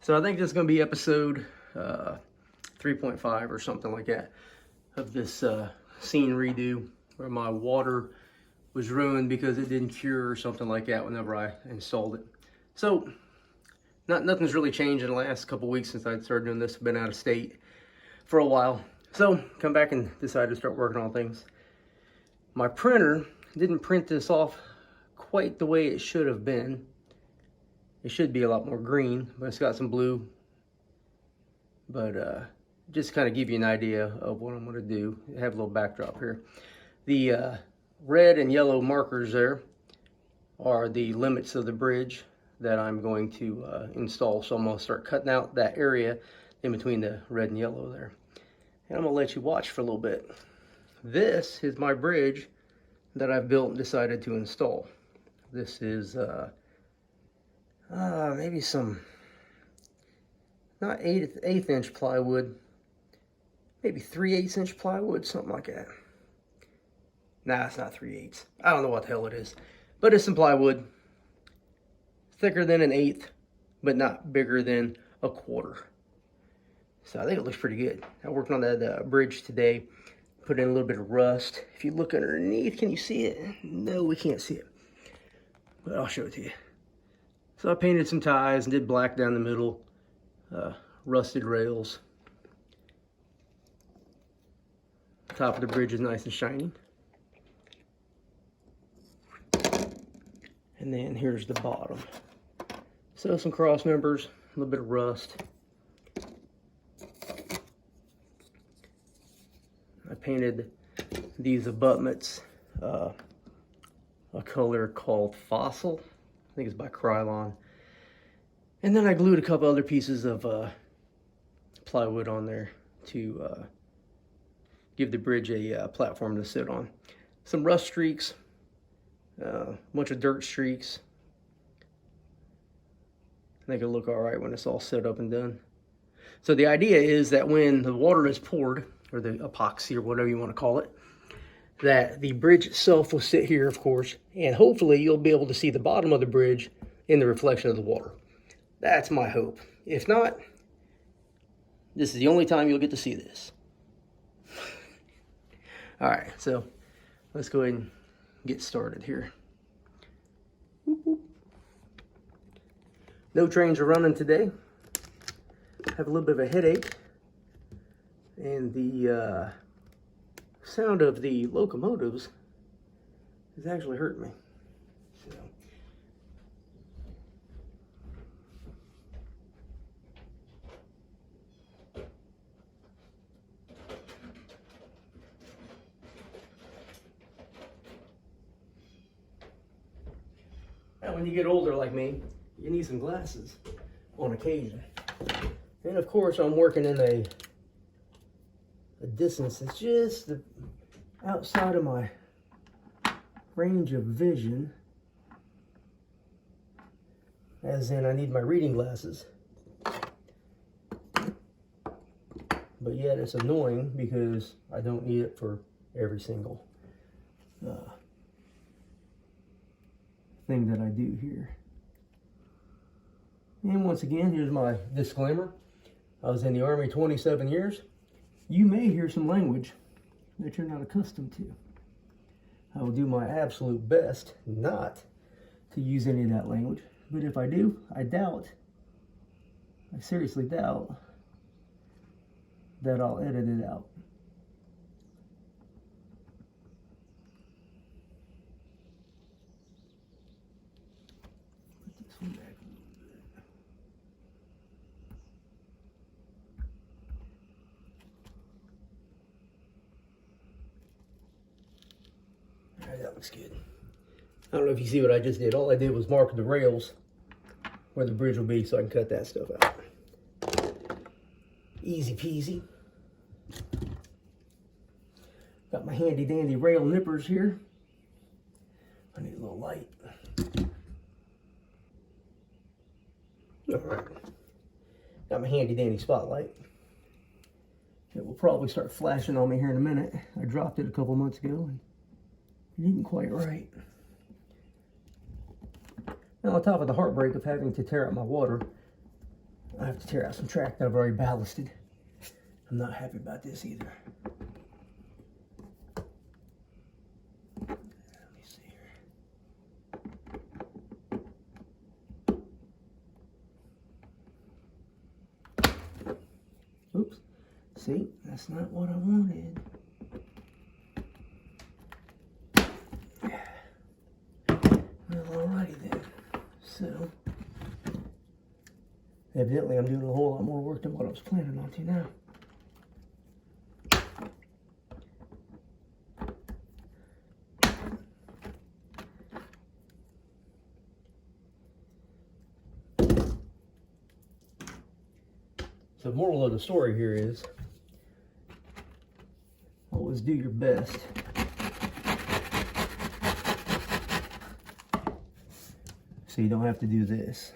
So I think this is going to be episode 3.5 or something like that of this scene redo where my water was ruined because it didn't cure or something like that whenever I installed it. So nothing's really changed in the last couple weeks since I started doing this. I've been out of state for a while. So come back and decided to start working on things. My printer didn't print this off quite the way it should have been. It should be a lot more green, but it's got some blue. But just kind of give you an idea of what I'm going to do. I have a little backdrop here. The red and yellow markers there are the limits of the bridge that I'm going to install. So I'm going to start cutting out that area in between the red and yellow there. And I'm going to let you watch for a little bit. This is my bridge that I've built and decided to install. This is maybe some, not eighth inch plywood, maybe 3/8 inch plywood, something like that. Nah, it's not 3/8. I don't know what the hell it is, but it's some plywood, thicker than an eighth, but not bigger than a quarter. So I think it looks pretty good. I worked on that bridge today, put in a little bit of rust. If you look underneath, can you see it? No, we can't see it, but I'll show it to you. So I painted some ties and did black down the middle, rusted rails. Top of the bridge is nice and shiny. And then here's the bottom. So some cross members, a little bit of rust. I painted these abutments a color called Fossil. I think it's by Krylon. And then I glued a couple other pieces of plywood on there to give the bridge a platform to sit on. Some rust streaks, a bunch of dirt streaks. I think it'll look all right when it's all set up and done. So the idea is that when the water is poured, or the epoxy or whatever you want to call it, that the bridge itself will sit here, of course, and hopefully you'll be able to see the bottom of the bridge in the reflection of the water. That's my hope. If not, this is the only time you'll get to see this. All right, so let's go ahead and get started here. Whoop, whoop. No trains are running today. I have a little bit of a headache, and the sound of the locomotives is actually hurting me. So. Now, when you get older like me, you need some glasses on occasion. And of course, I'm working in a distance that's just outside of my range of vision, as in I need my reading glasses, but yet it's annoying because I don't need it for every single thing that I do here. And once again, here's my disclaimer. I was in the Army 27 years. You may hear some language that you're not accustomed to. I will do my absolute best not to use any of that language. But if I do, I seriously doubt that I'll edit it out. Put this one back. That looks good. I don't know if you see what I just did. All I did was mark the rails where the bridge will be so I can cut that stuff out. Easy peasy. Got my handy dandy rail nippers here. I need a little light. All right. Got my handy dandy spotlight. It will probably start flashing on me here in a minute. I dropped it a couple months ago and it isn't quite right. Now, on top of the heartbreak of having to tear out my water, I have to tear out some track that I've already ballasted. I'm not happy about this either. Let me see here. Oops. See, that's not what I wanted. Well, alrighty then. So, evidently I'm doing a whole lot more work than what I was planning on to now. So the moral of the story here is, always do your best. So you don't have to do this.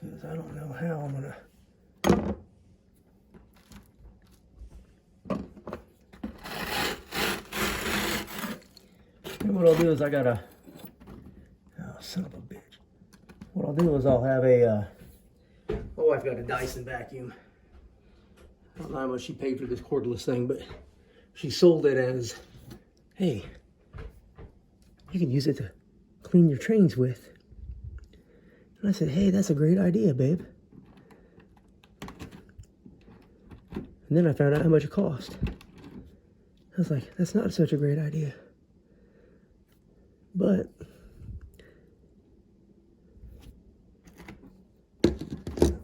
Because I don't know how I'm gonna. And what I'll do is I gotta, oh son of a bitch. What I'll do is I'll have a, my wife got a Dyson vacuum. I don't know how much she paid for this cordless thing, but she sold it as, hey, you can use it to clean your trains with. And I said, hey, that's a great idea, babe. And then I found out how much it cost. I was like, that's not such a great idea. But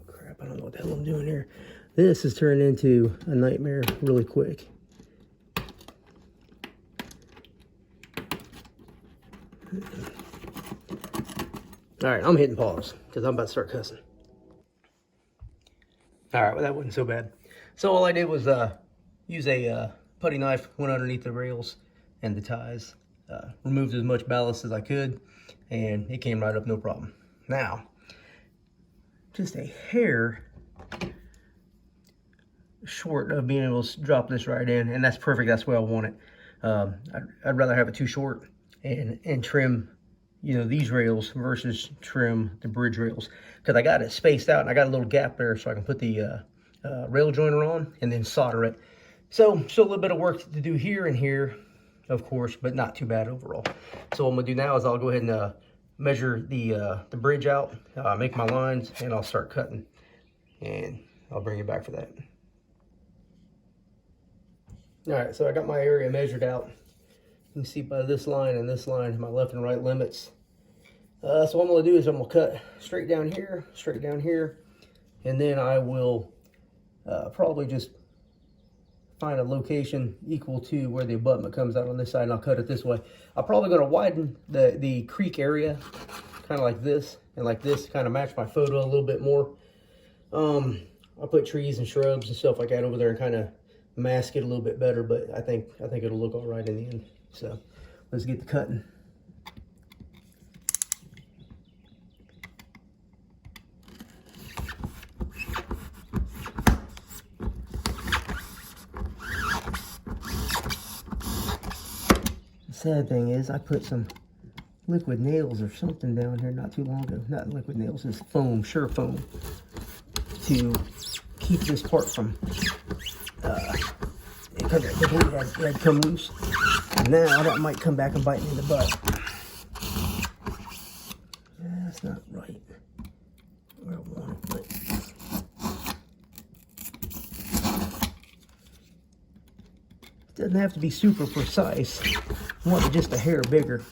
crap, I don't know what the hell I'm doing here. This has turned into a nightmare really quick. All right, I'm hitting pause because I'm about to start cussing. All right, well, that wasn't so bad. So all I did was use a putty knife, went underneath the rails and the ties, removed as much ballast as I could, and it came right up no problem. Now, just a hair short of being able to drop this right in, and that's perfect. That's where I want it. I'd rather have it too short and trim, you know, these rails versus trim the bridge rails, because I got it spaced out and I got a little gap there so I can put the rail joiner on and then solder it. So still a little bit of work to do here and here, of course, but not too bad overall. So what I'm gonna do now is I'll go ahead and measure the bridge out, make my lines, and I'll start cutting, and I'll bring you back for that. All right, so I got my area measured out. You can see by this line and this line, my left and right limits. So what I'm gonna do is I'm gonna cut straight down here, and then I will probably just find a location equal to where the abutment comes out on this side, and I'll cut it this way. I'm probably gonna widen the creek area, kind of like this, and like this, to kind of match my photo a little bit more. I'll put trees and shrubs and stuff like that over there and kind of mask it a little bit better, but I think it'll look all right in the end. So let's get to cutting. The sad thing is I put some liquid nails or something down here not too long ago. Not liquid nails, it's foam, sure foam, to keep this part from because it had come loose. And now that might come back and bite me in the butt. That's not right where I want it, but it doesn't have to be super precise. I want it just a hair bigger.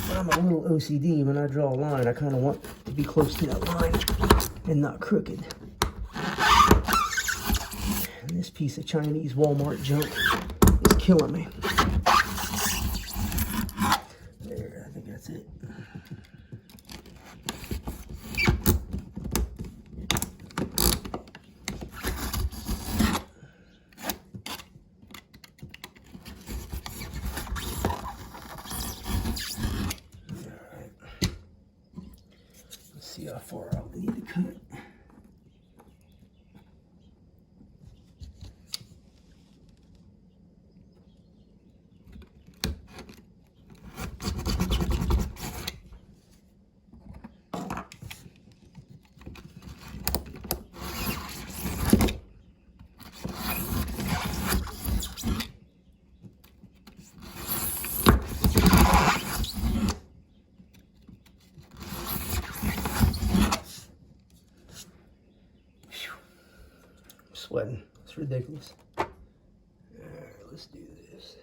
But I'm a little OCD. When I draw a line, I kind of want to be close to that line and not crooked. And this piece of Chinese Walmart junk is killing me. There, I think that's it. See how far out we need to cut. sweating. It's ridiculous. All right, let's do this.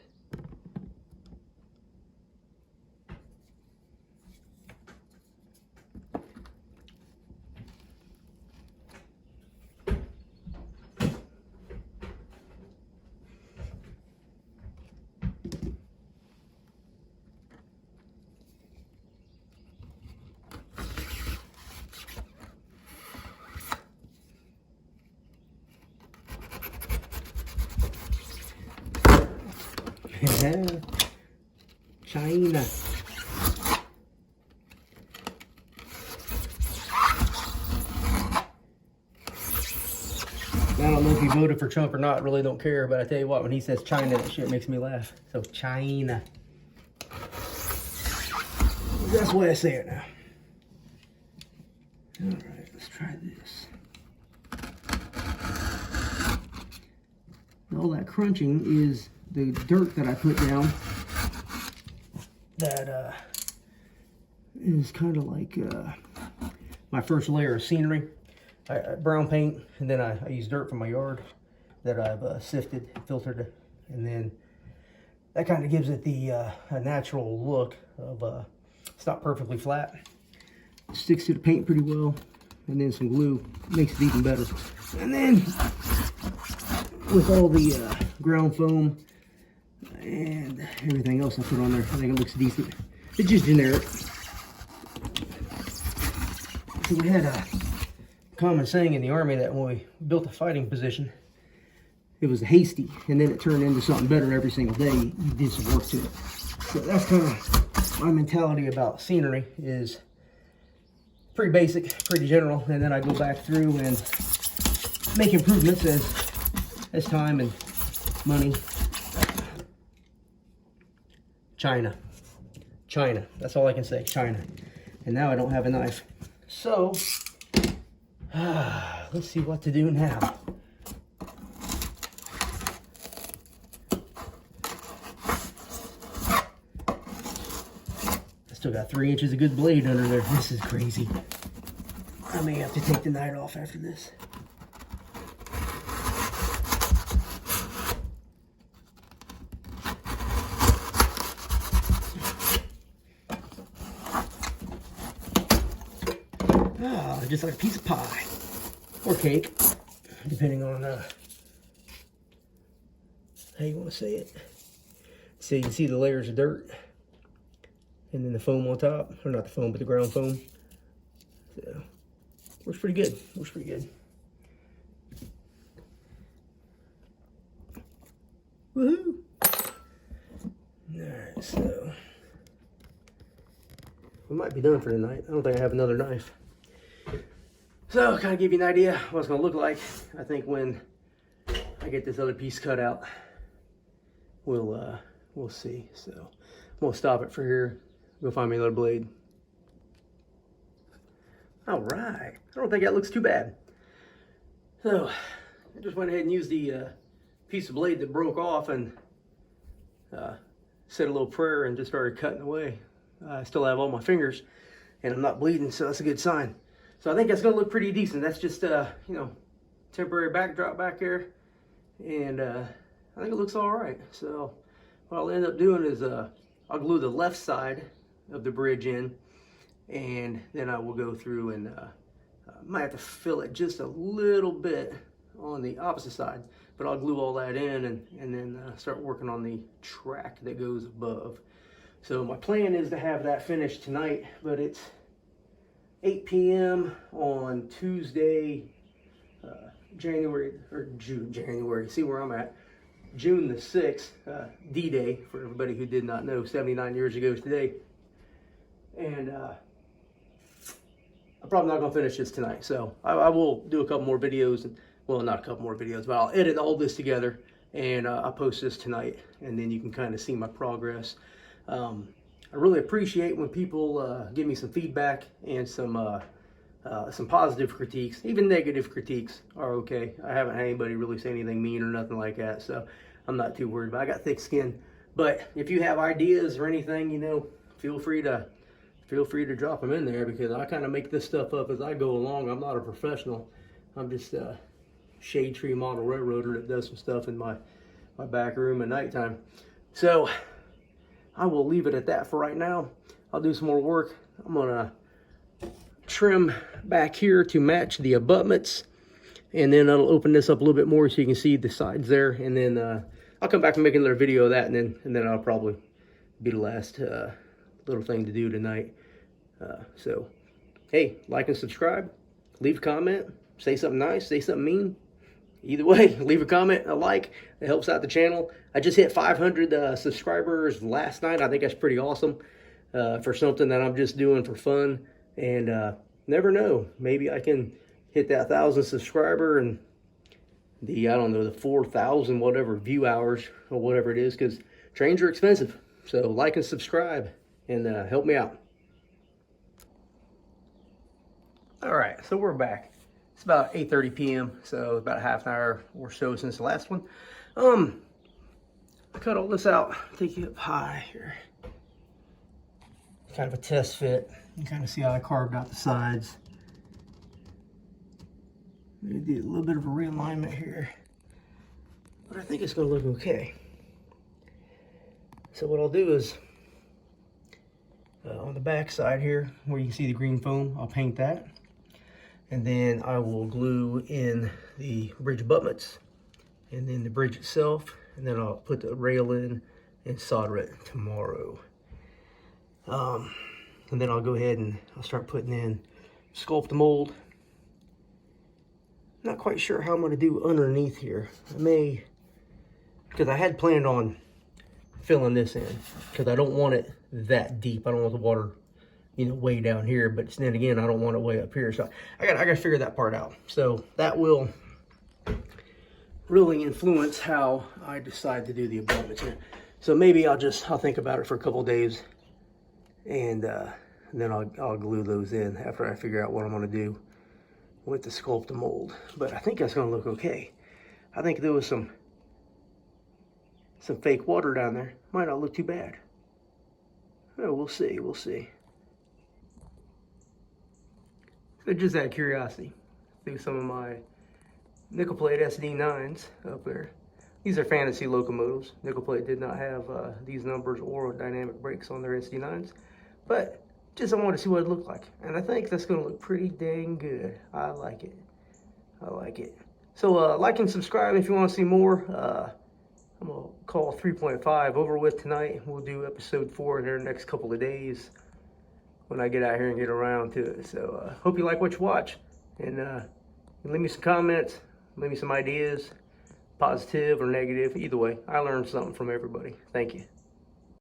China. I don't know if he voted for Trump or not, really don't care, but I tell you what, when he says China, that shit makes me laugh. So China. That's the way I say it now. All right, let's try this. All that crunching is the dirt that I put down that is kind of like my first layer of scenery. I brown paint, and then I use dirt from my yard that I've sifted, filtered, and then that kind of gives it the a natural look of it's not perfectly flat. It sticks to the paint pretty well, and then some glue makes it even better. And then with all the ground foam and everything else I put on there, I think it looks decent. It's just generic. So we had a common saying in the Army that when we built a fighting position, it was hasty, and then it turned into something better every single day. You did some work to it. So that's kind of my mentality about scenery, is pretty basic, pretty general, and then I go back through and make improvements as time and money. China. That's all I can say. China. And now I don't have a knife. So, let's see what to do now. I still got 3 inches of good blade under there. This is crazy. I may have to take the night off after this. Just like a piece of pie or cake, depending on how you want to say it. So you can see the layers of dirt, and then the foam on top, or not the foam, but the ground foam. So works pretty good. Works pretty good. Woohoo! All right, so we might be done for tonight. I don't think I have another knife. So, kind of give you an idea what it's going to look like. I think when I get this other piece cut out, we'll see. So, I'm going to stop it for here. Go find me another blade. All right. I don't think that looks too bad. So, I just went ahead and used the piece of blade that broke off and said a little prayer and just started cutting away. I still have all my fingers, and I'm not bleeding, so that's a good sign. So I think that's going to look pretty decent. That's just, you know, temporary backdrop back there. And I think it looks all right. So what I'll end up doing is I'll glue the left side of the bridge in. And then I will go through and might have to fill it just a little bit on the opposite side. But I'll glue all that in and then start working on the track that goes above. So my plan is to have that finished tonight, but it's 8 p.m. on Tuesday, January, see where I'm at, June the 6th, D-Day, for everybody who did not know, 79 years ago today. And I'm probably not going to finish this tonight, so I will do a couple more videos, and, well, not a couple more videos, but I'll edit all this together, and I'll post this tonight, and then you can kind of see my progress. I really appreciate when people give me some feedback and some positive critiques. Even negative critiques are okay. I haven't had anybody really say anything mean or nothing like that, so I'm not too worried. But I got thick skin. But if you have ideas or anything, you know, feel free to drop them in there, because I kind of make this stuff up as I go along. I'm not a professional. I'm just shade tree model railroader that does some stuff in my back room at nighttime. So I will leave it at that for right now. I'll do some more work. I'm gonna trim back here to match the abutments, and then I'll open this up a little bit more so you can see the sides there, and then I'll come back and make another video of that, and then I'll probably be the last little thing to do tonight. So hey, like and subscribe, leave a comment, say something nice, say something mean. Either way, leave a comment, a like. It helps out the channel. I just hit 500 subscribers last night. I think that's pretty awesome for something that I'm just doing for fun. And never know, maybe I can hit that 1,000 subscriber and the, I don't know, the 4,000 whatever view hours or whatever it is, because trains are expensive. So like and subscribe and help me out. All right, so we're back. It's about 8:30 p.m., so about a half an hour or so since the last one. I cut all this out, take it up high here. Kind of a test fit. You can kind of see how I carved out the sides. Maybe do a little bit of a realignment here, but I think it's going to look okay. So what I'll do is, on the back side here, where you can see the green foam, I'll paint that. And then I will glue in the bridge abutments and then the bridge itself. And then I'll put the rail in and solder it tomorrow. And then I'll go ahead and I'll start putting in Sculpt-A-Mold. Not quite sure how I'm gonna do underneath here. I may, because I had planned on filling this in because I don't want it that deep. I don't want the water, you know, way down here, but then again, I don't want it way up here. So I got to figure that part out. So that will really influence how I decide to do the abutments here. So maybe I'll think about it for a couple of days, and then I'll glue those in after I figure out what I'm going to do with the Sculpt-A-Mold. But I think that's going to look okay. I think there was some fake water down there. Might not look too bad. Oh, we'll see. We'll see. So just out of curiosity, through some of my nickel plate SD9s up there. These are fantasy locomotives. Nickel plate did not have these numbers or dynamic brakes on their SD9s, but just I wanted to see what it looked like, and I think that's going to look pretty dang good. I like it. I like it. So like and subscribe if you want to see more. I'm gonna call 3.5 over with tonight. We'll do episode 4 in the next couple of days when I get out here and get around to it. So hope you like what you watch, and leave me some comments, leave me some ideas, positive or negative. Either way, I learned something from everybody. Thank you.